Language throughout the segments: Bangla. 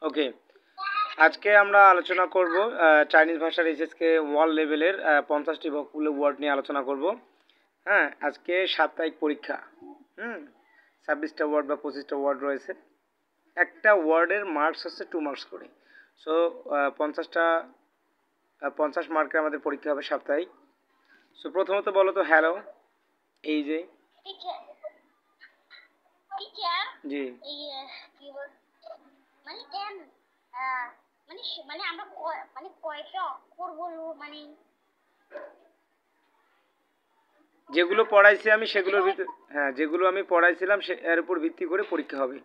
ওকে, আজকে আমরা আলোচনা করব চাইনিজ ভাষার এইচএসকে ওয়ার্ল্ড লেভেলের 50টি ভোকাবুলারি ওয়ার্ড নিয়ে আলোচনা করব। হ্যাঁ, আজকে সাপ্তাহিক পরীক্ষা। 26টা ওয়ার্ড বা 25টা ওয়ার্ড রয়েছে। একটা ওয়ার্ডের মার্কস হচ্ছে 2 মার্কস করে। সো 50 মার্কের আমাদের পরীক্ষা হবে সাপ্তাহিক। সো প্রথমত বলো তো হ্যালো। এই যে জি যেগুলো পড়াইছি আমি সেগুলোর ভিতর, হ্যাঁ যেগুলো আমি পড়াইছিলাম এর উপর ভিত্তি করে পরীক্ষা হবে।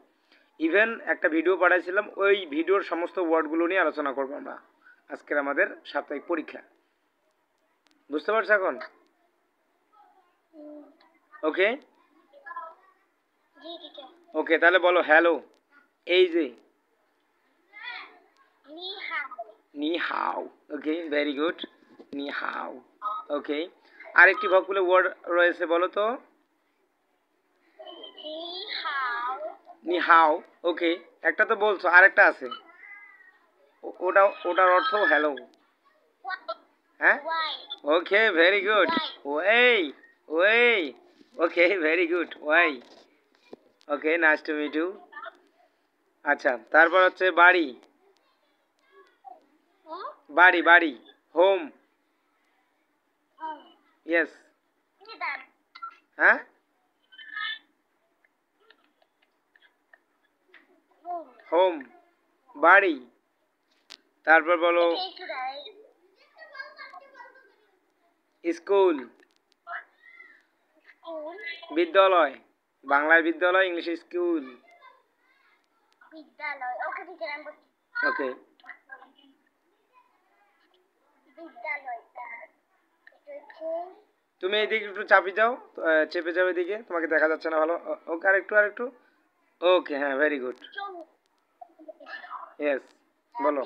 ইভেন একটা ভিডিও পাঠাইছিলাম, ওই ভিডিওর সমস্ত ওয়ার্ডগুলো নিয়ে আলোচনা করবো আমরা আজকের আমাদের সাপ্তাহিক পরীক্ষা। বুঝতে পারছো এখন? ওকে ওকে, তাহলে বলো হ্যালো। এই যে নি হাও। ওকে, ভেরি গুড। নি হাও। ওকে, আরেকটি ভোকাবুলারি ওয়ার্ড রয়েছে, বলো তো। নি হাও। ওকে, একটা তো বলছো, আরেকটা আছে, ওটার অর্থ হ্যালো। হ্যাঁ, ওকে, ভেরি গুড। ওয়েই ওয়েই। Okay, very good. ওয়াই। Okay, nice to meet you. আচ্ছা, তারপর হচ্ছে বাড়ি। বাড়ি বাড়ি, হোম। ইয়েস। হ্যাঁ, হোম, বাড়ি। তারপর বলো স্কুল, বিদ্যালয়। বাংলায় বিদ্যালয়, ইংলিশে স্কুল। ওকে, তুমি এদিকে একটু চাপি যাও, চেপে যাও এদিকে, তোমাকে দেখা যাচ্ছে না ভালো। ওকে, আরেকটু আরেকটু। ওকে, হ্যাঁ, ভেরি গুড। ইয়েস, বলো।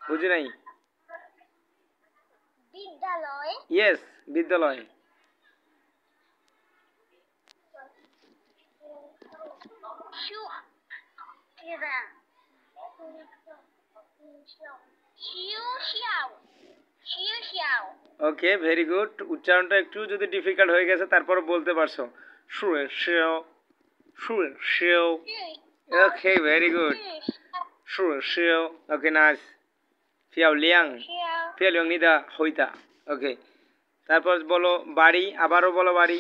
বুঝি নাই। ইয়েস, বিদ্যালয়। ওকে, ভেরি গুড। উচ্চারণটা একটু যদি ডিফিকাল্ট হয়ে গেছে, তারপর বলতে পারছো। শুয়ে শেও, শুয়ে শেও। ওকে, ভেরি গুড। শুয়ে শেও। Okay, nice. ফিয়াও লিয়াং, ফিয়াও লিয়াং নিদা হইতা। ওকে, তারপর বলো বাড়ি, আবারও বলো বাড়ি।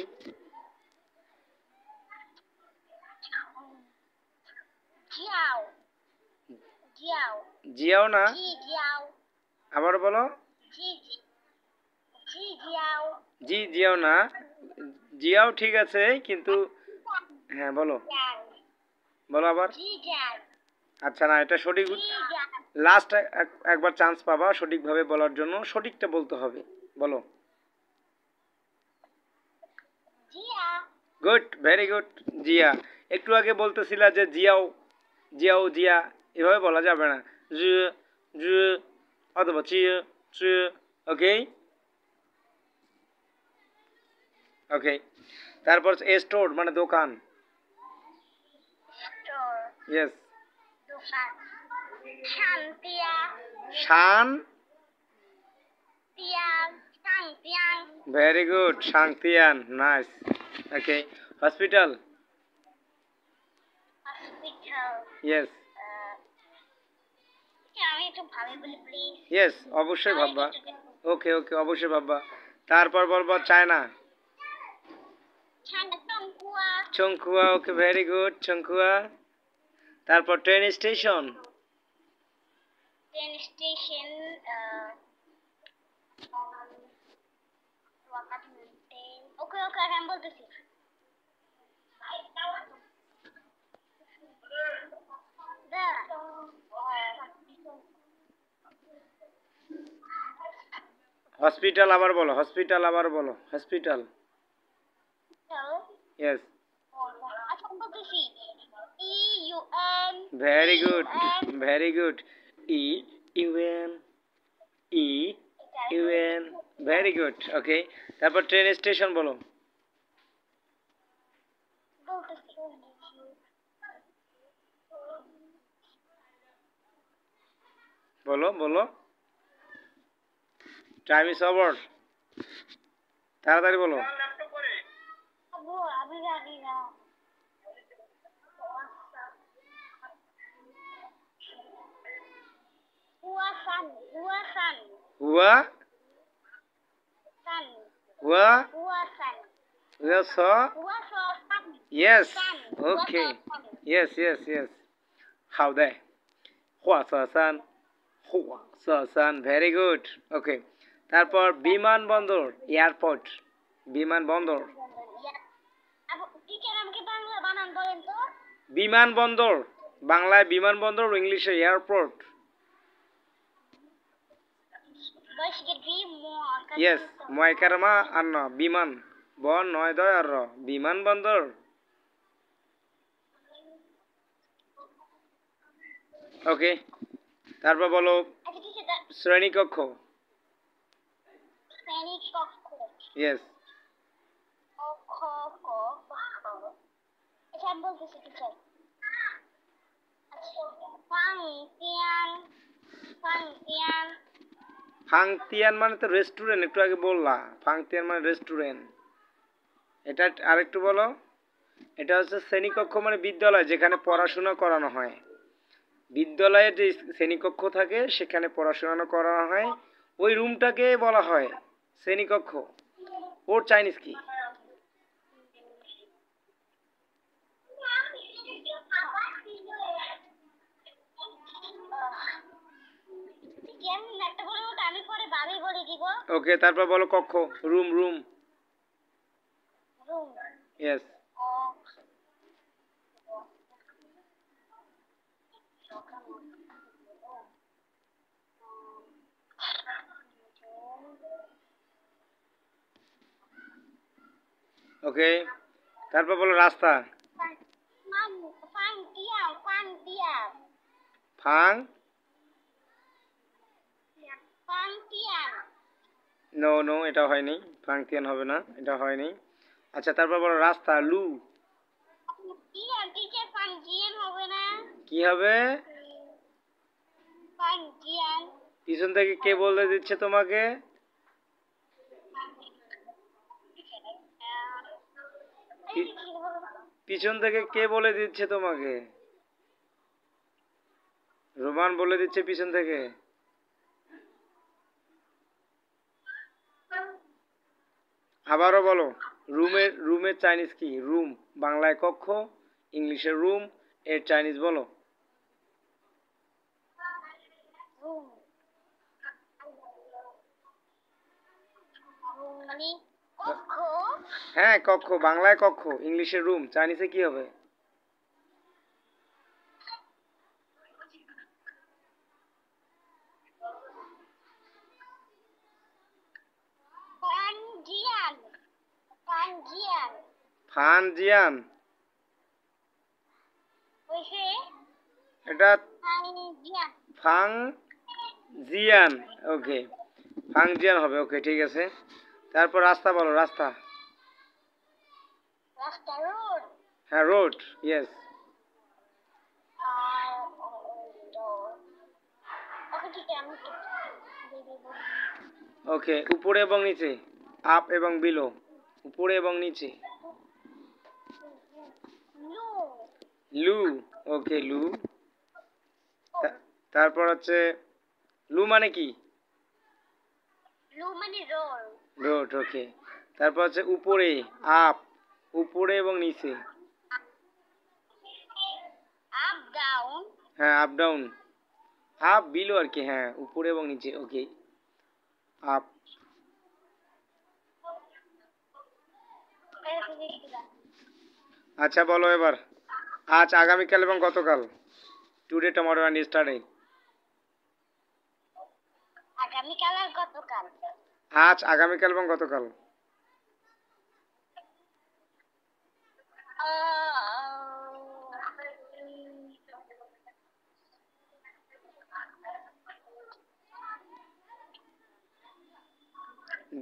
জিয়াও না, আবার বলো। জি জিয়াও না, জিয়াও ঠিক আছে কিন্তু। হ্যাঁ, বলো বলো আবার। আচ্ছা, না এটা সঠিক। লাস্ট একবার চান্স পাবা সঠিকভাবে বলার জন্য, সঠিকটা বলতে হবে। বলো। Good, very good. জিয়া। একটু আগে বলতেছিলা যে জিয়াও, জিয়াও জিয়া, এভাবে বলা যাবে না। জ জ অথবা চি চ। ওকে ওকে, তারপর স্টোর মানে দোকান। ইয়েস। শান, ভেরি গুড। শাংতিয়ান, nice. Okay, hospital. Yes yes, অবশ্যই ভাববা। ওকে ওকে, অবশ্যই ভাববা। তারপর বলবো চায়না, চংকুয়া। ওকে, ভেরি গুড, চংকুয়া। তারপর ট্রেন স্টেশন। হসপিটাল, আবার বলো হসপিটাল, আবার বলো hospital. Yes, very good very good. ই ইউএন, ই ইউএন, ভেরি গুড। ওকে, তারপর ট্রেন স্টেশন বলো। বলো বলো, টাইম ইজ ওভার, তাড়াতাড়ি বলো। আমি জানি না। Huasan, Huasan, হুয়া San, হুয়া Huasan, হুয়া স Huasan, yes San, okay Huasan. yes 好的হুয়া স সান হুয়া স সান ভেরি গুড ওকে তারপর বিমানবন্দর এয়ারপোর্ট বিমানবন্দর টিচার আমাকে বাংলা বানান বলেন তো। বিমানবন্দর বাংলায় বিমানবন্দর ইংলিশে এয়ারপোর্ট yes মই কারমা আর ন বিমান বন নয় দয় আর র বিমানবন্দর ওকে তারপর বলো শ্রেণীকক্ষ yes ফাংতিয়ান মানে তো রেস্টুরেন্ট একটু আগে বললা ফাংতিয়ান মানে রেস্টুরেন্ট এটা আরেকটু বলো এটা হচ্ছে শ্রেণীকক্ষ মানে বিদ্যালয় যেখানে পড়াশোনা করানো হয় বিদ্যালয়ে যে শ্রেণীকক্ষ থাকে সেখানে পড়াশোনা করানো হয় ওই রুমটাকে বলা হয় শ্রেণীকক্ষ ওর চাইনিজ কি ওকে তারপর বলো কক্ষ রুম রুম ইয়েস ওকে তারপর বলো রাস্তা ফাং নো নো এটা হয়নি ফাংতিয়ান হবে না এটা হয়নি আচ্ছা তারপর বলো রাস্তা লু কি হবে পিছন থেকে কে বলে দিচ্ছে তোমাকে পিছন থেকে কে বলে দিচ্ছে তোমাকে রোমান বলে দিচ্ছে পিছন থেকে আবারও বলো রুমের চাইনিজ কি রুম বাংলায় কক্ষ ইংলিশে রুম এর চাইনিজ বলো হ্যাঁ কক্ষ বাংলায় কক্ষ ইংলিশে রুম চাইনিজে কি হবে ফানজিয়ান এটা ফাংজিয়ান ওকে ফাংজিয়ান হবে ওকে ঠিক আছে তারপর রাস্তা বলো রাস্তা হ্যাঁ রোড ইয়েস ওকে উপরে এবং নিচে আপ এবং বিলো উপরে এবং নিচে লু ওকে লু তারপর হচ্ছে লু মানে কি রোড ওকে তারপর হচ্ছে উপরে আপ উপরে এবং নিচে হ্যাঁ up down up below are কি হ্যাঁ উপরে এবং নিচে ওকে আপ আচ্ছা বলো এবার আজ আগামীকাল এবং গতকাল টুডে টুমরো এন্ড ইয়েস্টারডে আগামীকাল আর গতকাল আজ আগামীকাল এবং গতকাল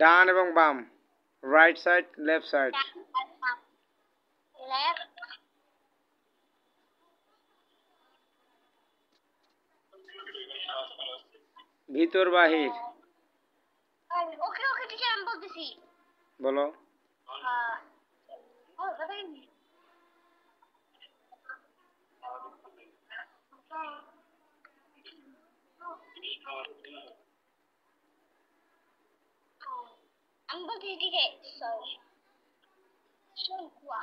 ডান এবং বাম right side left side left ভিতর বাহির ওকে ওকে টিচার আমি বলতেছি বলো। আমি বলতেছি টিচার সরি শুনকুয়া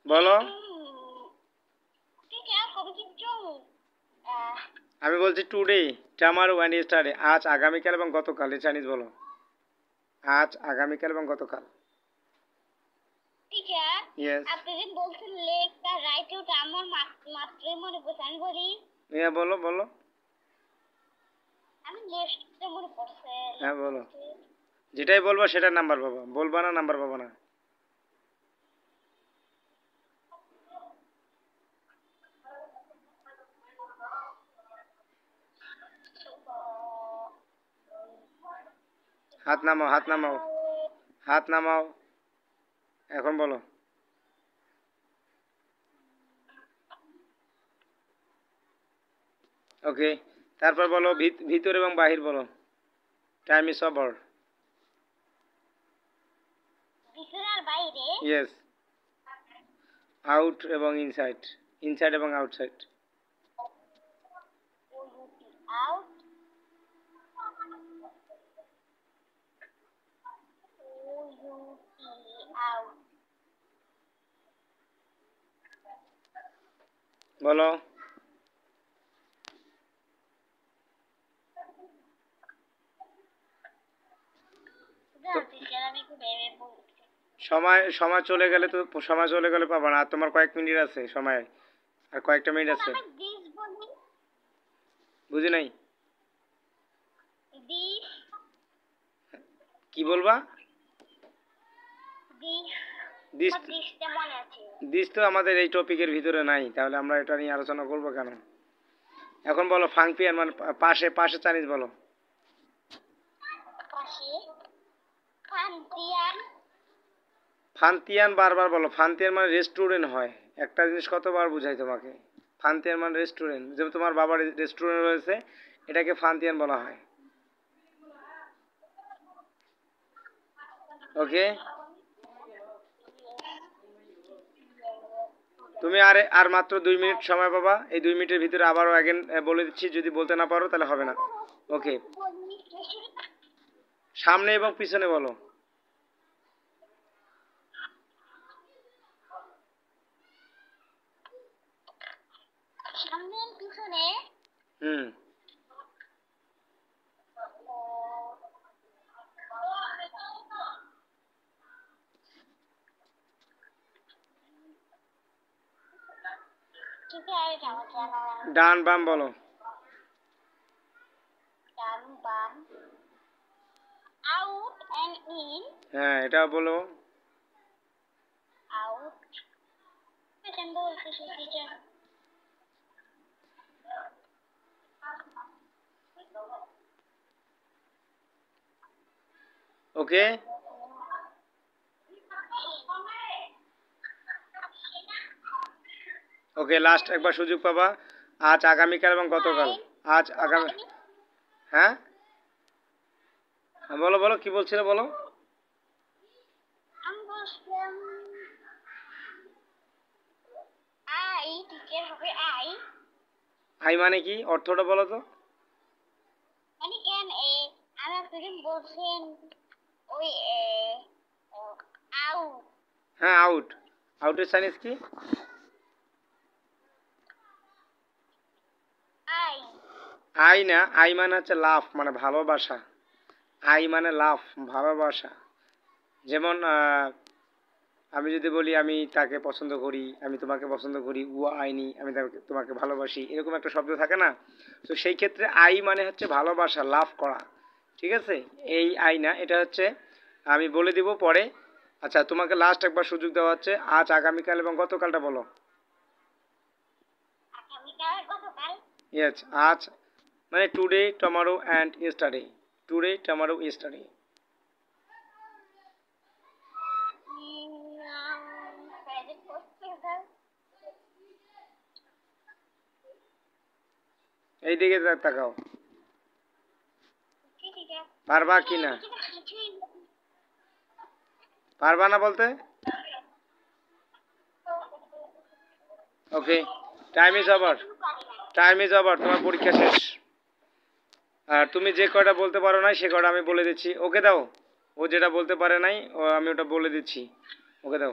বলো। টিচার কবে কি চল আমি বলছি টুডে টুমারো অ্যান্ড ইয়েস্টারডে, আজ আগামীকাল এবং গতকাল। এই চাইনিজ বলো। আজ আগামীকাল এবং গতকাল। Teacher yes. আপনি যে বলছেন লেখটা রাইট ওটা আমার মাত্রই মনে পড়ছে আমি বলি হ্যাঁ বলো বলো। আমি লেখটা মনে পড়ছে হ্যাঁ বলো, যেটাই বলবো সেটার নাম্বার পাবো, বলবা না নাম্বার পাবো না। হাত নামাও, হাত নামাও, হাত নামাও, এখন বলো। ওকে, তারপর বলো ভিতর এবং বাহির বলো। Time is over. ভিতরে আর বাইরে ইয়েস। আউট এবং ইনসাইড, ইনসাইড এবং আউটসাইড। আউট আউট বলো। টিচার আমি একটু ভেবে বলছি সময় সময় চলে গেলে তো, সময় চলে গেলে পাবা না। আর তোমার কয়েক মিনিট আছে সময়, আর কয়েকটা মিনিট আছে। আমি দিস বলি বুঝি নাই, দিস কি বলবা? দিস দিস, দিসটা মনে আছে দিস তো আমাদের এই টপিকের ভিতরে নাই, তাহলে আমরা এটা নিয়ে আলোচনা করবো কেন? এখন বলো ফাংপিয়ান মানে পাশে, পাশে চাইনিজ বলো। পাশে ফান্তিয়ান ফান্তিয়ান বারবার বলো। ফান্তিয়ান মানে রেস্টুরেন্ট হয়। একটা জিনিস কতবার বুঝাই তোমাকে। ফান্তিয়ান মানে রেস্টুরেন্ট, যেমন তোমার বাবার রেস্টুরেন্ট রয়েছে, এটাকে ফান্তিয়ান বলা হয়। ওকে, তুমি আর মাত্র 2 মিনিট সময় পাবা। এই 2 মিনিটের ভিতরে আবারও অ্যাগেন বলে দিচ্ছি, যদি বলতে না পারো তাহলে হবে না। ওকে, সামনে এবং পিছনে বলো। সামনে পিছনে হুম, ঠিক আছে আমার জানা ডান বাম বলো। ডান বাম আউট এন্ড ইন হ্যাঁ এটাও বলো। আউট এটা বলতেছি টিচার ওকে, ওকে লাস্ট একবার সুযোগ পাবা। আজ আগামীকাল এবং গতকাল। আজ আগামী, হ্যাঁ হ্যাঁ, বলো বলো কি বলছিলে বলো। আমি বলছিলাম আই টিচার হবে আই আই মানে কি, অর্থটা বলো তো। মানে কেন আমার ফ্রেন্ড বলছেন ওই আউট হ্যাঁ আউট, আউটের চাইনিজ কি? আই আই না, আই মানে হচ্ছে লাভ, মানে ভালোবাসা। আই মানে লাভ, ভালোবাসা। যেমন আমি যদি বলি আমি তাকে পছন্দ করি, আমি তোমাকে পছন্দ করি, ও আইনি, আমি তোমাকে ভালোবাসি, এরকম একটা শব্দ থাকে না? তো সেই ক্ষেত্রে আই মানে হচ্ছে ভালোবাসা, লাভ করা। ঠিক আছে, এই আই না, এটা হচ্ছে, আমি বলে দিব পরে। আচ্ছা তোমাকে লাস্ট একবার সুযোগ দেওয়া হচ্ছে। আজ আগামীকাল এবং গতকালটা বলো। আগামীকাল গতকাল ইয়েস, আজ মানে today tomorrow and yesterday. Today tomorrow yesterday. Present করতে এইদিকে তাকাও। ঠিক আছে পারবা কি না? পারবা না বলতে? Okay, time is over. Time is over, তোমার পরীক্ষা শেষ। আর তুমি যে কয়টা বলতে পারো নাই সে কয়টা আমি বলে দিচ্ছি। ওকে দাও। ও যেটা বলতে পারে নাই আমি ওটা বলে দিচ্ছি। ওকে দাও।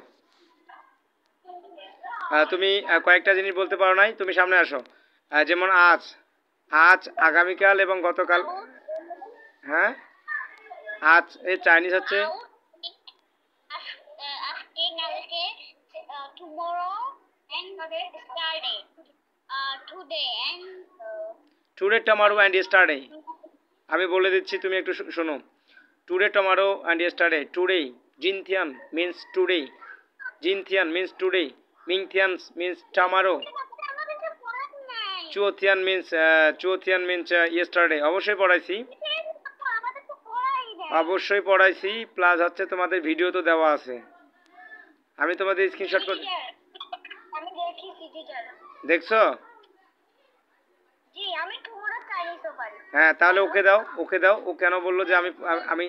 তুমি কয়েকটা জিনিস বলতে পারো নাই, তুমি সামনে আসো। যেমন আজ, আজ, আগামীকাল এবং গতকাল। হ্যাঁ, আজ এই চাইনিজ হচ্ছে আজকে, কালকে, tomorrow and yesterday, today and today, tomorrow and yesterday. আমি বলে দিচ্ছি, তুমি একটু শোনো। Today, tomorrow and yesterday. Today, জিনথিয়ান মিন্স টুডে। জিনথিয়ান মিন্স টুডে। মিংথিয়ান মিন্স টুমরো। চুয়োথিয়ান মিন্স ইয়েস্টারডে। অবশ্যই পড়াইছি, অবশ্যই পড়াইছি। প্লাস হচ্ছে তোমাদের ভিডিও তো দেওয়া আছে, আমি তোমাদের স্ক্রিনশট করে আমি দেখেছি টিচার। দেখছো? জি, আমি টুমরো চাইনিজও পারি। হ্যাঁ, তাহলে ওকে দাও, ওকে দাও। ও কেন বললো যে আমি আমি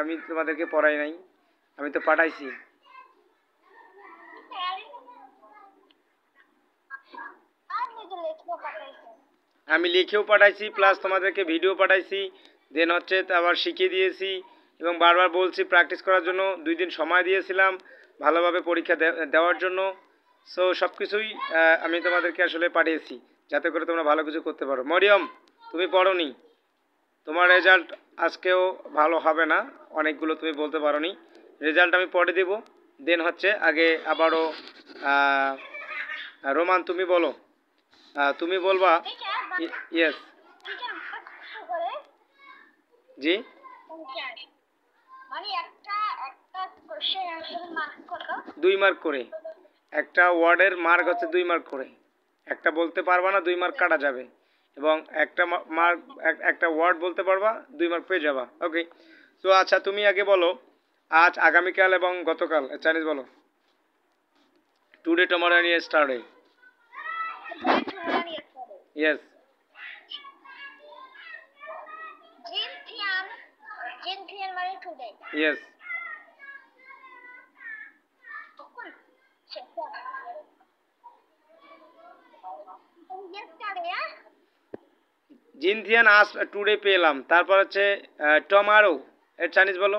আমি তোমাদেরকে পড়াই নাই? আমি তো পাঠাইছি। আমি লিখেও পাঠাইছি, প্লাস তোমাদেরকে ভিডিও পাঠাইছি, দেন হচ্ছে আবার শিখিয়ে দিয়েছি এবং বারবার বলছি প্র্যাকটিস করার জন্য। 2 দিন সময় দিয়েছিলাম ভালোভাবে পরীক্ষা দেওয়ার জন্য। সো সব কিছুই আমি তোমাদেরকে আসলে পাঠিয়েছি যাতে করে তোমরা ভালো কিছু করতে পারো। মরিয়ম, তুমি পড়োনি, তোমার রেজাল্ট আজকেও ভালো হবে না, অনেকগুলো তুমি বলতে পারোনি। রেজাল্ট আমি পরে দেব। দেন হচ্ছে আগে আবারও রোমান তুমি বলো, তুমি বলবা। ইয়েস জি, মানে একটা একটা কোশ্চেন আনসার মার্ক কত? 2 মার্ক করে। একটা ওয়ার্ডের মার্ক হচ্ছে 2 মার্ক করে। একটা বলতে পারবা না, 2 মার্ক কাটা যাবে। এবং একটা মার্ক, একটা ওয়ার্ড বলতে পারবা, 2 মার্ক পেয়ে যাবা। ওকে, তো আচ্ছা তুমি আগে বলো আজ, আগামীকাল এবং গতকাল চাইনিজ বলো। Today, tomorrow and yesterday. Yes. জিনথিয়ান, জিনথিয়ান মানে টুডে। ইয়েস। জিনথিয়ান আজ, টুডে পেলাম। তারপর হচ্ছে টমারো, এর চাইনিজ বলো।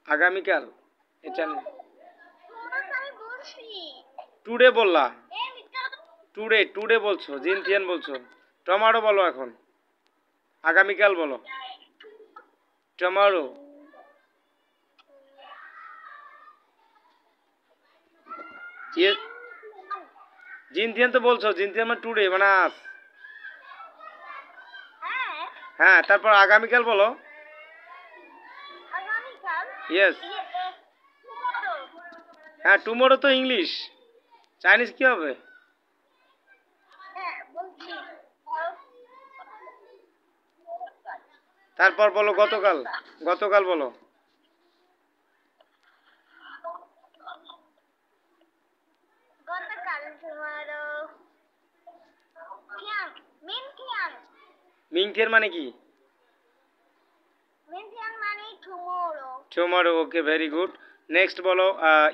আগামীকাল, এর চাইনিজ। টুডে বললা, টুডে, টুডে বলছো, জিনথিয়ান বলছো। টমারো বলো এখন, আগামীকাল বলো। টমারো। জিনথিয়ান তো বলছো, জিনথিয়ান মানে টুডে মানে আজ। হ্যাঁ, তারপর আগামীকাল বলো। ইয়েস। হ্যাঁ, টুমরো তো ইংলিশ, চাইনিজ কি হবে? তারপর বলো গতকাল, গতকাল বলো। মিংথিয়ান মানে কি? Tomorrow. Okay, very good. Next বলো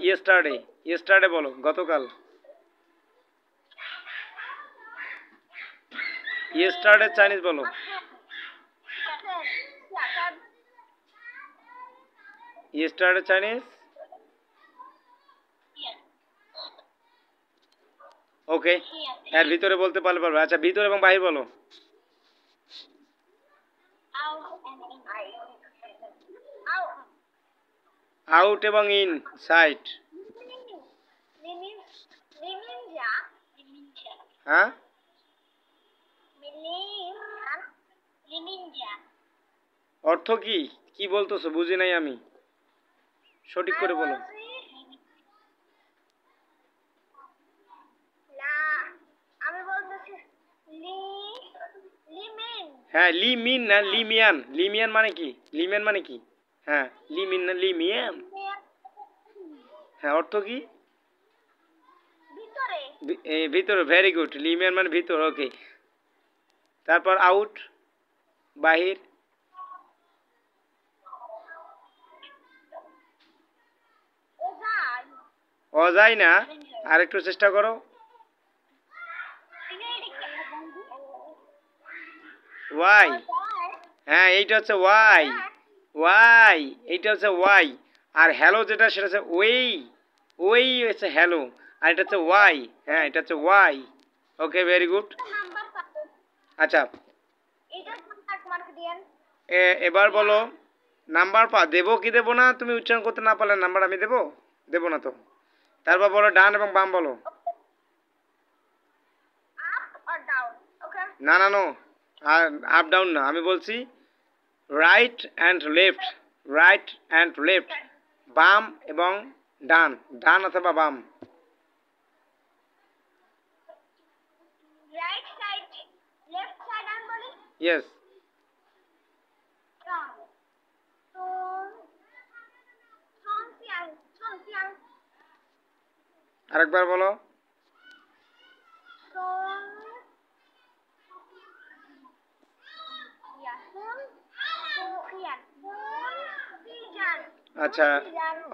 ইয়েস্টারডে। ইয়েস্টারডে বলো, গতকাল। ইয়েস্টারডে চাইনিজ বলো। Yesterday Chinese. ওকে, এর ভিতরে বলতে পারলে পারবে। আচ্ছা, ভিতরে এবং বাহির বলো। আউট এবং ইন সাইড। হ্যাঁ, অর্থ কি? কি বলতেছো বুঝি নাই আমি, সঠিক করে বলো। হ্যাঁ, লিমিন না লিমিয়ান। লিমিয়ান মানে কি? লিমিয়ান মানে কি? হ্যাঁ, লিমিন না লিমিয়ান। হ্যাঁ, অর্থ কি? ভিতরে। Very good. লিমিয়ান মানে ভিতর। ওকে, তারপর আউট, বাহির। ওজাই অযায় না, আর একটু চেষ্টা করো। ওয়াই, হ্যাঁ এইটা হচ্ছে ওয়াই, ওয়াই এইটা হচ্ছে ওয়াই। আর হ্যালো যেটা সেটা হচ্ছে ওই, ওই হচ্ছে হ্যালো, আর এটা হচ্ছে ওয়াই। হ্যাঁ এটা হচ্ছে Y. Okay very good. Number পাবো আচ্ছা এটা মার্ক দিয়েন এবার বলো নাম্বার দেবো কি দেবো না, তুমি উচ্চারণ করতে না পারলে নাম্বার আমি দেবো, দেবো না তো। তারপর বলো ডান এবং বাম বলো। আপ অর ডাউন ওকে না না নো, আর আপ ডাউন না, আমি বলছি right and left, right and left, বাম এবং ডান, ডান অথবা বাম। রাইট সাইড লেফট সাইড আমি বলি ইয়েস। ডাউন তো সংসিয়াং আরেকবার বলো। সং ইয়াসুন সোখিয়ান সিজান আচ্ছা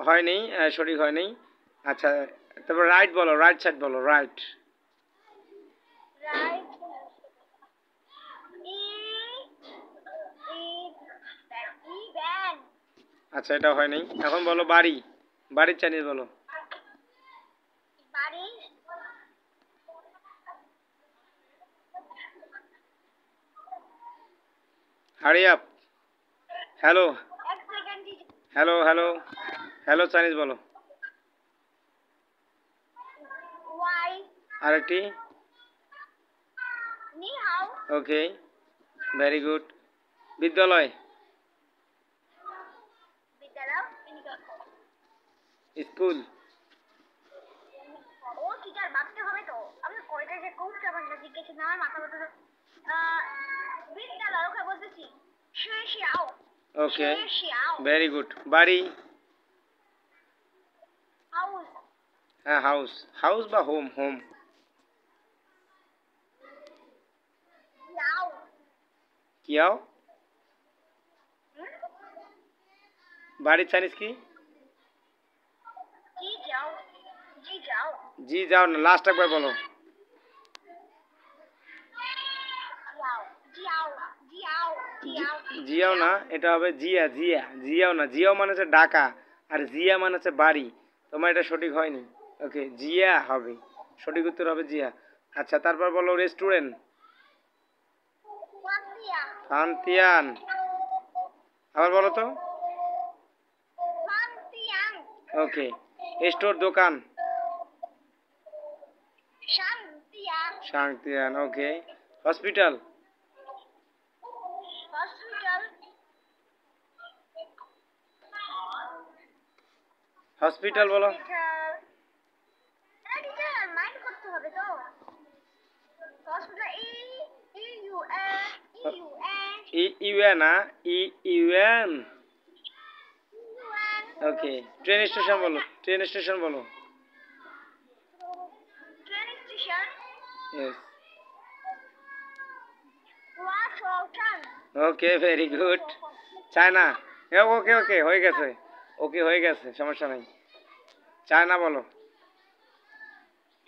হয়নি, সঠিক হয়নি। আচ্ছা তারপর রাইট বলো, রাইট সাইড বলো, রাইট। রাইট ই ই ব্যান আচ্ছা এটা হয়নি। এখন বলো বাড়ি, বাড়ির চাইনিজ বলো। বাড়ি হারি আপ। হ্যালো, এক second hello hello, hello Chinese বলো। ওয়াই আরেকটি। নি হাও ওকে ভেরি গুড। বিদ্যালয়, বিদ্যালয় স্কুল। ও টিচার ভাবতে হবে তো আমি কয়টা যে কোর্সটা ভাষা জিজ্ঞেস না আমার মাথা ব্যথা বিদ্যালয় ওকে বলতেছি শেষিয়াও ওকে শেষিয়াও ভেরি গুড। বাড়ি, হাউস হ্যাঁ হাউস, হাউস বা হোম, হোম। যাও কিয়াও, বাড়ির চাইনিজ কি? জি যাও জি যাও জি যাও না, লাস্ট একবার বলো। যাও জিয়াও জিয়াও জিয়াও জিয়াও না, এটা হবে জিয়া, জিয়া, জিয়াও না, জিয়াও মানে হচ্ছে ঢাকা, আর জিয়া মানে হচ্ছে বাড়ি। তোমার এটা সঠিক হয়নি। ওকে জিয়া হবে, সঠিক উত্তর হবে জিয়া। আচ্ছা তারপর বলো রেস্টুরেন্ট। ফান্তিয়া ফান্তিয়ান, আবার বলো তো। ফান্তিয়াং ওকে স্টোর, দোকান। শান্তিয়া শান্তিয়ান, ওকে হসপিটাল। হসপিটাল হসপিটাল বলো। টিচার মাইন্ড করতে হবে তো হসপিটাল ই ইউ এন ইউ এন ইউএন না, ইউএন। ইউ এন ওকে ট্রেন স্টেশন বলো, ট্রেন স্টেশন বলো। Train station yes. Washington okay very good. China, okay okay হয়ে গেছে, ওকে হয়ে গেছে, সমস্যা নাই। চায়না বলো।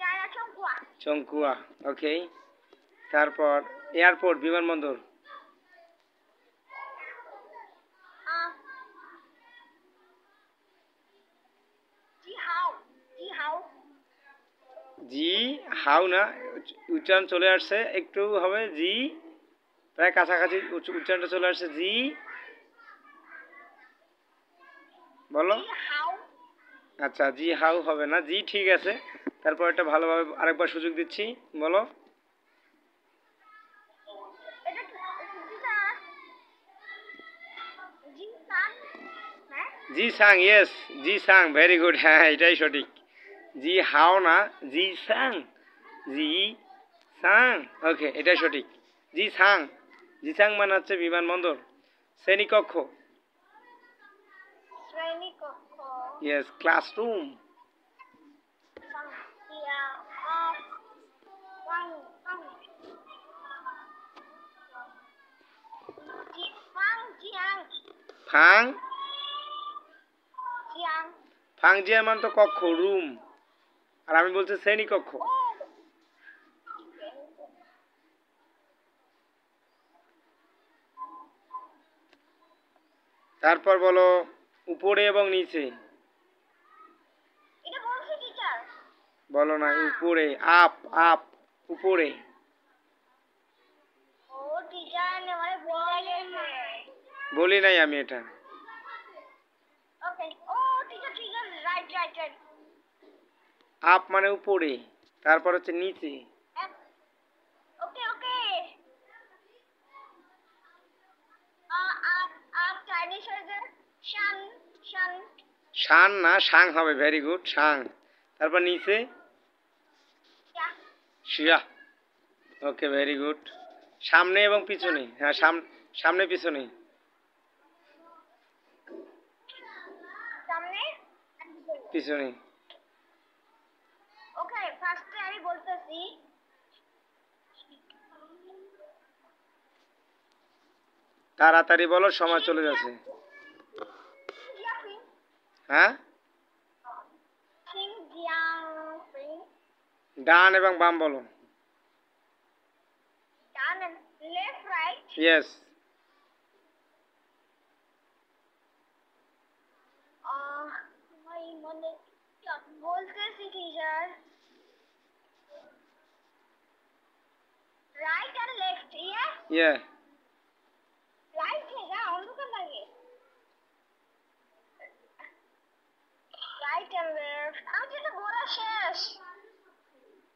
চায়না চংকুয়া চংকুয়া, ওকে। তারপর এয়ারপোর্ট, বিমানবন্দর। জি হাও জি হাও জি হাউ না, উচ্চারণ চলে আসছে, একটু হবে জি, প্রায় কাছাকাছি উচ্চারণটা চলে আসছে জি বলো। জি হাও আচ্ছা জি হাউ হবে না, জি ঠিক আছে। তারপর এটা ভালোভাবে আরেকবার সুযোগ দিচ্ছি, বলো। এটা জি স্যার জি সান হ্যাঁ জি সাং, ইয়েস জি সাং, ভেরি গুড, হ্যাঁ এটাই সঠিক। জি হাও না, জি সাং, জি সাং, ওকে এটাই সঠিক। জি সাং, জি সাং মানে হচ্ছে বিমানবন্দর। শ্রেণীকক্ষ, শ্রেণীকক্ষ yes classroom. ফান্তিয়া of Phang Phang Phang Jiang ফাংজিয়ার মান তো কক্ষ রুম, আর আমি বলছি শ্রেণীকক্ষ। ও তারপর বলো উপরে এবং নিচে। এটা বলছি টিচার। বলো না, উপরে আপ আপ উপরে। ও টিচার মানে বলে গেছে। বলি নাই আমি এটা। ওকে ও teacher teacher right right right. Up মানে উপরে, তারপর হচ্ছে নিচে। Okay okay up up Chinese হয়ে শান শান শান না সাং হবে, ভেরি গুড সাং। তারপর নিচে ইয়া শিয়া। ওকে ভেরি গুড। সামনে এবং পিছনে, হ্যাঁ সামনে পিছনে। সামনে পিছনে। ওকে ফার্স্টে আমি বলতেছি তাড়াতাড়ি বলো, সময় চলে যাচ্ছে। হ্যাঁ, ডান এবং বাম বলো। ডান লেফট রাইট ইয়েস। মনে বলতেছি টিচার রাইট আর লেফট ইয়া ইয়ে রাইট থেকে অন্ধকার লাগে রাইট আর লেফট আমি যেটা বলা শেষ।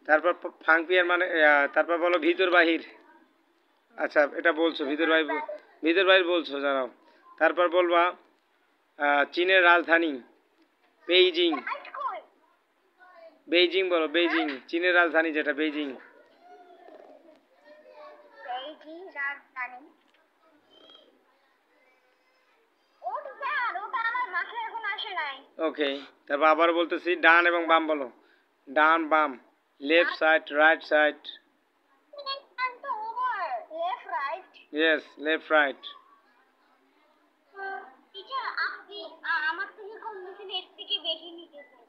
তারপর ফাংপিয়ার মানে তারপর বলো ভিতর বাহির। আচ্ছা এটা বলছো ভিতর বাহির বলছো, জানাও। তারপর বলবা চীনের রাজধানী বেইজিং। রাইট কই বেইজিং বলো, বেইজিং চীনের রাজধানী যেটা বেইজিং। বেইজিং রাজধানী ও টিচার ওটা আমার মাথায় এখন আসে নাই। ওকে, তারপর আবার বলতেছি ডান এবং বাম বলো। ডান বাম, left side right side. Left right yes left right. Teacher আপনি আমার থেকে কম নিছেন এর থেকে বেশি নিতেছেন।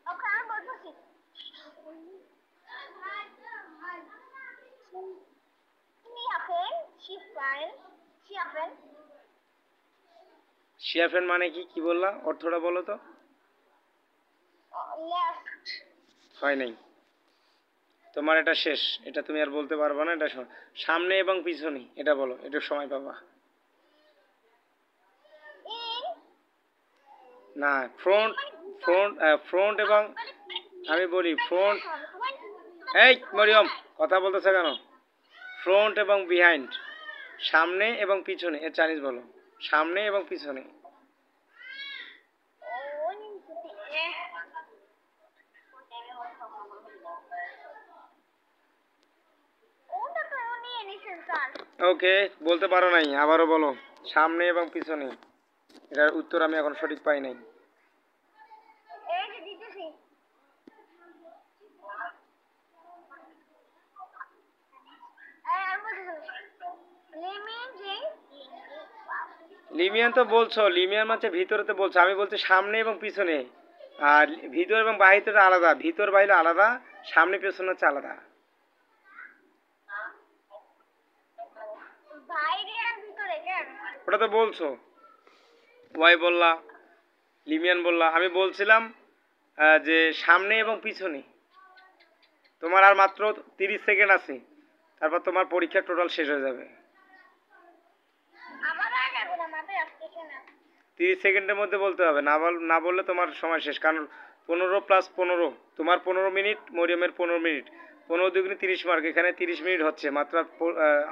ওকে আমি বলতেছি শিয়াফেন শিয়াফেন মানে কি, কি বললা অর্থটা বলো তো। লেফট হয় নাই, তোমার এটা শেষ, এটা তুমি আর বলতে পারবে না। এটা সামনে এবং পিছনে, এটা বলো, একটু সময় পাবা। ইন না ফ্রন্ট, ফ্রন্ট এবং আমি বলি ফ্রন্ট। এই মরিয়ম কথা বলতেছে কেন? ফ্রন্ট এবং বিহাইন্ড, সামনে এবং পিছনে, এর চাইনিজ বলো। সামনে এবং পিছনে। ওকে বলতে পারো নাই, আবারও বলো সামনে এবং পিছনে। এটার উত্তর আমি এখন সঠিক পাই নাই। লিমিয়ান তো বলছো, লিমিয়ান মানে ভিতরে তো বলছো, আমি বলছি সামনে এবং পিছনে। আর ভিতর এবং বাহির আলাদা, ভিতর বাহির আলাদা, সামনে পিছনে হচ্ছে আলাদা। ওটা তো বলছো, ওয়াই বললা, লিমিয়ান বললা। আমি বলছিলাম যে সামনে এবং পিছনে। তোমার আর মাত্র 30 সেকেন্ড আছে, তারপর তোমার পরীক্ষা টোটাল শেষ হয়ে যাবে। 30 সেকেন্ডের মধ্যে বলতে হবে, না বললে তোমার সময় শেষ। কারণ 15 প্লাস 15 তোমার 15 মিনিট, মরিয়মের 15 মিনিট, 15 দুগুণে 30 মার্ক। এখানে 30 মিনিট হচ্ছে মাত্র,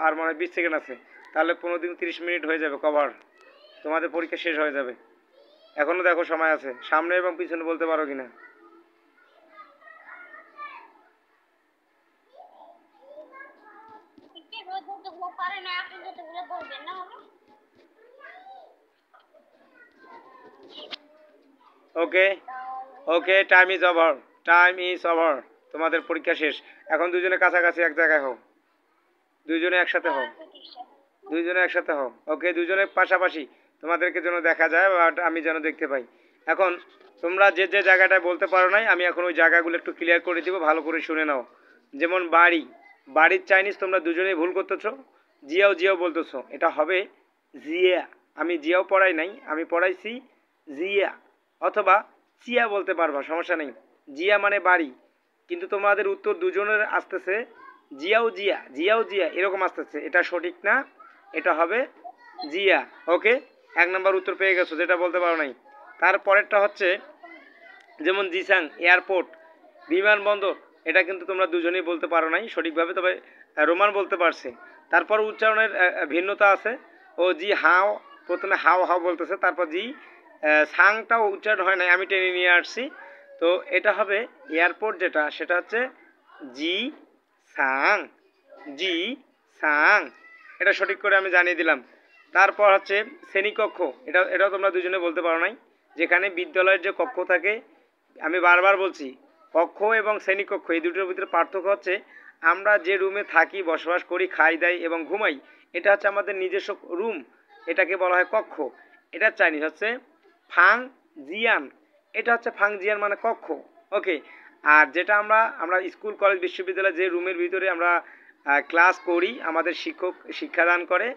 আর মনে হয় 20 সেকেন্ড আছে। তাহলে 15 দুগুণে 30 মিনিট হয়ে যাবে কভার, তোমাদের পরীক্ষা শেষ হয়ে যাবে। এখনো দেখো সময় আছে, সামনে এবং পিছনে বলতে পারো কিনা। Okay okay, time is over, time is over. তোমাদের পরীক্ষা শেষ। এখন দুজনে কাছাকাছি এক জায়গায় হও, দুইজনে একসাথে হও। দুইজনে একসাথে হও। ওকে, দুইজনে পাশাপাশি তোমাদেরকে যেন দেখা যায় বা আমি যেন দেখতে পাই। এখন তোমরা যে যে জায়গাটায় বলতে পারো নাই, আমি এখন ওই জায়গাগুলো একটু ক্লিয়ার করে দিব, ভালো করে শুনে নাও। যেমন বাড়ি, বাড়ির চাইনিজ তোমরা দুজনেই ভুল করতেছো, জিয়াও জিয়াও বলতেছো, এটা হবে জিয়া। আমি জিয়াও পড়াই নাই, আমি পড়াইছি জিয়া, অথবা চিয়া বলতে পারবা, সমস্যা নেই। জিয়া মানে বাড়ি, কিন্তু তোমাদের উত্তর দুজনের আসতেছে জিয়াও জিয়া, জিয়াও জিয়া এরকম আসতেছে, এটা সঠিক না, এটা হবে জিয়া। ওকে, 1 নম্বর উত্তর পেয়ে গেছো, যেটা বলতে পারো নাই। তারপরেরটা হচ্ছে যেমন জিসাং এয়ারপোর্ট, বিমানবন্দর, এটা কিন্তু তোমরা দুজনেই বলতে পারো নাই সঠিকভাবে, তবে রোমান বলতে পারছে। তারপর উচ্চারণের ভিন্নতা আছে। ও জি হাও, প্রথমে হাও হাও বলতেছে, তারপর জি সাংটাও উচ্চারণ হয় নাই, আমি টেনে নিয়ে আসছি। তো এটা হবে এয়ারপোর্ট, যেটা সেটা হচ্ছে জি সাং, জি সাং, এটা সঠিক করে আমি জানিয়ে দিলাম। তারপর হচ্ছে শ্রেণীকক্ষ, এটাও তোমরা দুজনে বলতে পারো নাই। যেখানে বিদ্যালয়ের যে কক্ষ থাকে, আমি বারবার বলছি, কক্ষ এবং শ্রেণীকক্ষ এই দুটোর ভিতরে পার্থক্য হচ্ছে আমরা যে রুমে থাকি, বসবাস করি, খাই দাই এবং ঘুমাই, এটা হচ্ছে আমাদের নিজস্ব রুম, এটাকে বলা হয় কক্ষ। এটা চাইনিজ হচ্ছে ফাং জিয়ান, এটা হচ্ছে ফাং জিয়ান মানে কক্ষ। ওকে, আর যেটা আমরা আমরা স্কুল কলেজ বিশ্ববিদ্যালয় যে রুমের ভিতরে আমরা ক্লাস করি, আমাদের শিক্ষক শিক্ষাদান করে,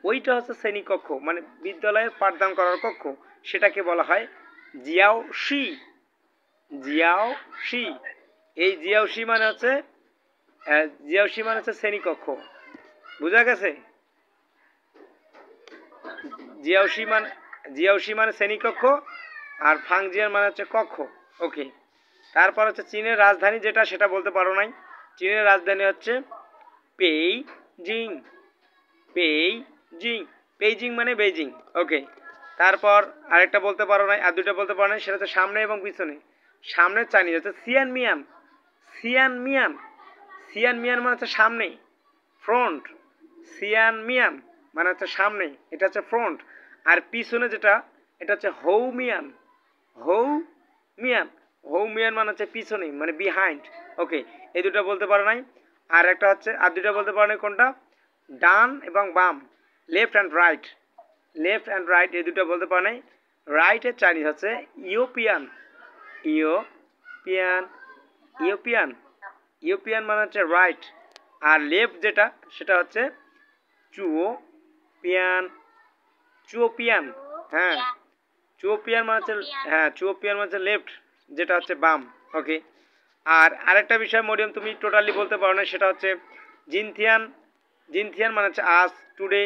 ওইটা হচ্ছে শ্রেণীকক্ষ, মানে বিদ্যালয়ের পাঠদান করার কক্ষ, সেটাকে বলা হয় জিয়াও শি, জিয়াও শি। এই জিয়াও শি মানে হচ্ছে জিয়াও শি মানে হচ্ছে শ্রেণীকক্ষ, বুঝা গেছে? জিয়াও শি মানে, জিয়াও শি মানে শ্রেণীকক্ষ, আর ফাংজিয়ান মানে হচ্ছে কক্ষ। ওকে, তারপর হচ্ছে চীনের রাজধানী যেটা, সেটা বলতে পারো নাই। চীনের রাজধানী হচ্ছে পেইজিং, পেইজিং, পেইজিং মানে বেইজিং। ওকে, তারপর আরেকটা বলতে পারো নাই, আর দুটো বলতে পারো নাই, সেটা হচ্ছে সামনে এবং পিছনে। সামনে চাইনিজ হচ্ছে Sean Mian, Sean Mian, Sean Mian মানে হচ্ছে সামনে, ফ্রন্ট, সিয়ান মিয়ান মানে হচ্ছে সামনে, এটা হচ্ছে ফ্রন্ট। আর পিছনে যেটা, এটা হচ্ছে হৌ মিয়ান, হৌ মিয়ান, হৌ মিয়ান মানে হচ্ছে পিছনে, মানে বিহাইন্ড। ওকে, এই দুটো বলতে পারো নাই। আর একটা হচ্ছে, আর দুটো বলতে পারো নাই কোনটা, ডান এবং বাম, left and right, left and right এই দুটো বলতে পারো নাই। রাইটের চাইনিজ হচ্ছে ইউপিয়ান, ইউপিয়ান, ইউপিয়ান, ইউপিয়ান মানে হচ্ছে রাইট। আর লেফট যেটা, সেটা হচ্ছে চুও পিয়ান, চুওপিয়ান, হ্যাঁ চুওপিয়ান মানে হচ্ছে, হ্যাঁ চুওপিয়ান মানে হচ্ছে লেফট, যেটা হচ্ছে বাম। ওকে, আর আরেকটা বিষয় মরিয়ম তুমি টোটালি বলতে পারো না, সেটা হচ্ছে জিনথিয়ান, জিনথিয়ান মানে হচ্ছে আজ, টুডে।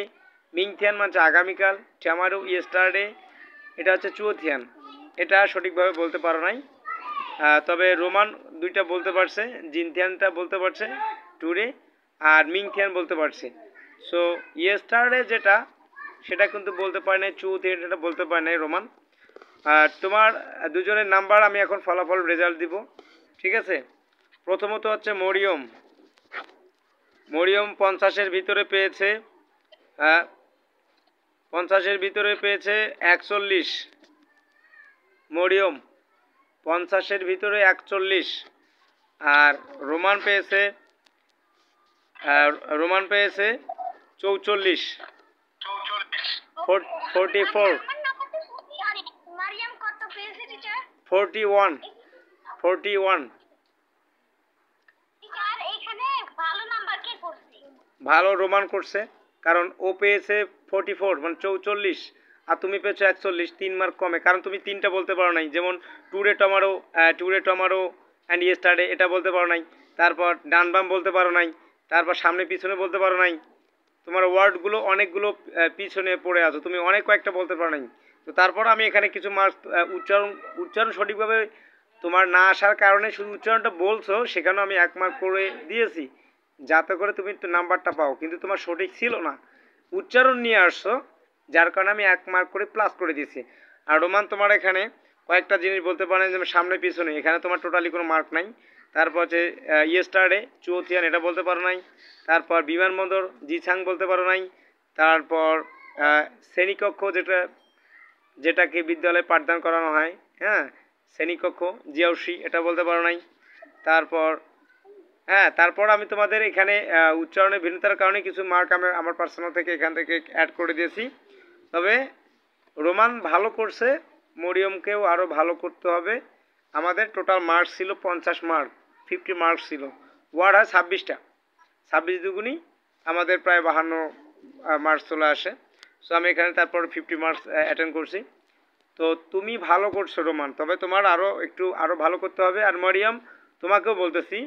মিংথিয়ান মানে হচ্ছে আগামীকাল, ট্যামারু ইয়েস্টারডে, এটা হচ্ছে চুওথিয়ান, এটা সঠিকভাবে বলতে পারো নাই। তবে রোমান দুইটা বলতে পারছে, জিনথিয়ানটা বলতে পারছে, টুডে, আর মিংথিয়ান বলতে পারছে। সো ইয়েস্টারডে যেটা, সেটা কিন্তু বলতে পারে নাই, চুওথিয়ান এটা বলতে পারে নাই রোমান। আর তোমার দুজনের নাম্বার আমি এখন ফলাফল রেজাল্ট দিব, ঠিক আছে? প্রথমত হচ্ছে মরিয়ম, মরিয়ম 50-এর ভিতরে পেয়েছে, 50-এর ভিতরে পেয়েছে 41, মরিয়ম 50-এর ভিতরে 41। আর রোমান পেয়েছে, রোমান পেয়েছে 44, 44, মারিয়াম কত পেয়েছে টিচার? 41, 41। টিচার এখানে ভালো নাম্বার কে করছে? ভালো রোমান করছে, কারণ ও পেয়েছে 44 মানে 44, আর তুমি পেয়েছো 41, 3 মার্ক কমে, কারণ তুমি তিনটা বলতে পারো নাই। যেমন টুডে টমারো, টুডে টমারো অ্যান্ড ইয়েস্টারডে এটা বলতে পারো নাই, তারপর ডান বাম বলতে পারো নাই, তারপর সামনে পিছনে বলতে পারো নাই। তোমার ওয়ার্ডগুলো অনেকগুলো পিছনে পড়ে আছো, তুমি অনেক কয়েকটা বলতে পারো নাই। তো তারপর আমি এখানে কিছু মার্কস, উচ্চারণ সঠিকভাবে তোমার না আসার কারণে শুধু উচ্চারণটা বলছো, সেখানেও আমি 1 মার্ক করে দিয়েছি, যাতে করে তুমি নাম্বারটা পাও, কিন্তু তোমার সঠিক ছিল না, উচ্চারণ নিয়ে আসছো, যার কারণে আমি 1 মার্ক করে প্লাস করে দিয়েছি। আর রোমান তোমার এখানে কয়েকটা জিনিস বলতে পারেন, যেমন সামনে পিছনে, এখানে তোমার টোটালি কোনো মার্ক নাই। তারপর হচ্ছে ইয়েস্টারডে, চুওথিয়ান এটা বলতে পারো নাই। তারপর বিমানবন্দর জিছাং বলতে পারো নাই। তারপর শ্রেণীকক্ষ, যেটাকে বিদ্যালয়ে পাঠদান করানো হয়, হ্যাঁ শ্রেণীকক্ষ জিয়াওশি এটা বলতে পারো নাই। তারপর হ্যাঁ, তারপর আমি তোমাদের এখানে উচ্চারণের ভিন্নতার কারণে কিছু মার্ক আমার পার্সোনাল থেকে এখান থেকে অ্যাড করে দিয়েছি। তবে রোমান ভালো করছে, মরিয়মকেও আরও ভালো করতে হবে। আমাদের টোটাল মার্কস ছিল 50 মার্ক, 50 মার্কস ছিল। ওয়ার্ড হয় 26টা, 26 দুগুণী আমাদের প্রায় 52 মার্কস চলে আসে। সো আমি এখানে তারপর 50 মার্কস অ্যাটেন্ড করছি। তো তুমি ভালো করছো রোমান, তবে তোমার আরও ভালো করতে হবে। আর মরিয়ম, তোমাকেও বলতেছি,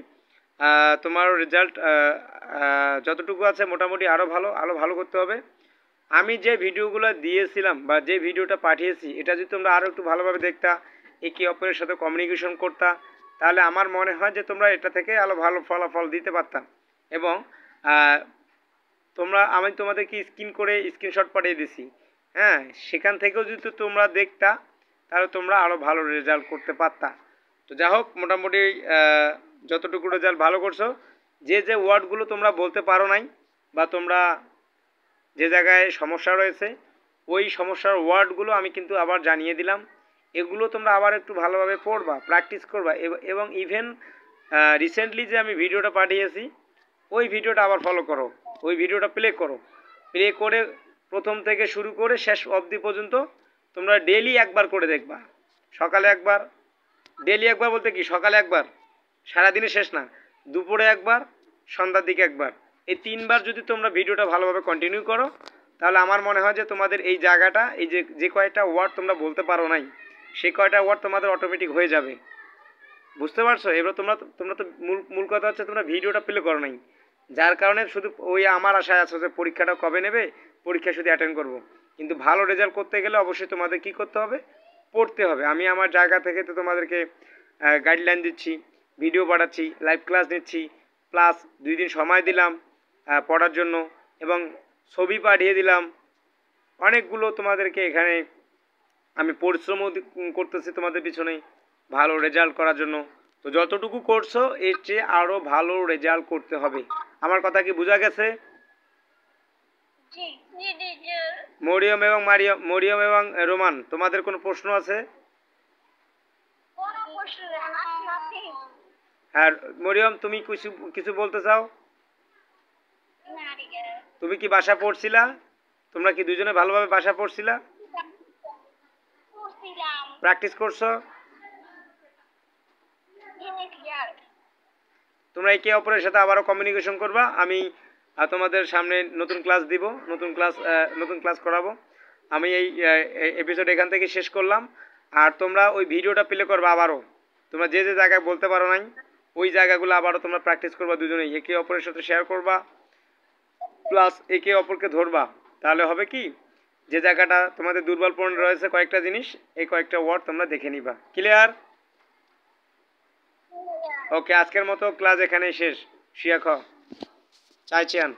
তোমার রেজাল্ট যতটুকু আছে মোটামুটি আরও ভালো করতে হবে। আমি যে ভিডিওগুলো দিয়েছিলাম বা যে ভিডিওটা পাঠিয়েছি, এটা যদি তোমরা আরও একটু ভালোভাবে দেখতা, একে অপরের সাথে কমিউনিকেশন করতা, তাহলে আমার মনে হয় যে তোমরা এটা থেকে আরও ভালো ফলাফল দিতে পারতাম। এবং আমি তোমাদেরকে স্ক্রিনশট পাঠিয়ে দিছি, হ্যাঁ, সেখান থেকেও যদি তোমরা দেখতা তাহলে তোমরা আরও ভালো রেজাল্ট করতে পারতা। তো যাই হোক, মোটামুটি যতটুকু রেজাল্ট ভালো করছো। যে ওয়ার্ডগুলো তোমরা বলতে পারো নাই বা তোমরা যে জায়গায় সমস্যা রয়েছে, ওই সমস্যার ওয়ার্ডগুলো আমি কিন্তু আবার জানিয়ে দিলাম। এগুলো তোমরা আবার একটু ভালোভাবে পড়বা, প্র্যাকটিস করবা। এবং ইভেন রিসেন্টলি যে আমি ভিডিওটা পাঠিয়েছি, ওই ভিডিওটা আবার ফলো করো, ওই ভিডিওটা প্লে করে প্রথম থেকে শুরু করে শেষ অবধি পর্যন্ত তোমরা ডেইলি একবার করে দেখবা। সকালে একবার, ডেইলি একবার বলতে কি, সকালে একবার, সারাদিনে শেষ না, দুপুরে একবার, সন্ধ্যার দিকে একবার, এই 3বার যদি তোমরা ভিডিওটা ভালোভাবে কন্টিনিউ করো, তাহলে আমার মনে হয় যে তোমাদের এই জায়গাটা, এই যে কয়টা ওয়ার্ড তোমরা বলতে পারো নাই, সেই কয়টা ওয়ার্ড তোমাদের অটোমেটিক হয়ে যাবে। বুঝতে পারছো? এবার তোমরা তো মূল কথা হচ্ছে তোমরা ভিডিওটা প্লে করো নাই, যার কারণে শুধু ওই আমার আশায় আছো যে পরীক্ষাটা কবে নেবে, পরীক্ষা শুধু অ্যাটেন্ড করবো। কিন্তু ভালো রেজাল্ট করতে গেলে অবশ্যই তোমাদের কি করতে হবে, পড়তে হবে। আমি আমার জায়গা থেকে তো তোমাদেরকে গাইডলাইন দিচ্ছি, ভিডিও পাঠাচ্ছি, লাইভ ক্লাস নিচ্ছি, প্লাস 2 দিন সময় দিলাম পড়ার জন্য, এবং ছবি পাঠিয়ে দিলাম। অনেকগুলো তোমাদেরকে এখানে আমি পরিশ্রমও করতেছি তোমাদের পিছনে ভালো রেজাল্ট করার জন্য। তো যতটুকু করছো এর চেয়ে আরও ভালো রেজাল্ট করতে হবে। আমার কথা কি বোঝা গেছে? মরিয়ম এবং রোমান, তোমাদের কোনো প্রশ্ন আছে? হ্যাঁ মরিয়ম, তুমি কিছু বলতে চাও? তুমি কি বাসা পড়ছিলা? তোমরা কি দুজনে ভালোভাবে বাসা পড়ছিলা? প্র্যাকটিস করছো? তোমরা একে অপরের সাথে আবারও কমিউনিকেশন করবা। আমি তোমাদের সামনে নতুন ক্লাস করাবো। আমি এই এপিসোড এখান থেকে শেষ করলাম। আর তোমরা ওই ভিডিওটা প্লে করবা আবারও। তোমরা যে জায়গায় বলতে পারো নাই, ওই জায়গাগুলো আবারও তোমরা প্র্যাকটিস করবা দুজনেই, একে অপরের সাথে শেয়ার করবা, প্লাস একে অপরকে ধরবা। তাহলে হবে কি, যে জায়গাটা তোমাদের দুর্বল পয়েন্ট রয়েছে কয়েকটা জিনিস, এই কয়েকটা ওয়ার্ড তোমরা দেখে নিবা। ক্লিয়ার? ওকে, আজকের মতো ক্লাস এখানেই শেষ। শিয়া খ চাইছেন।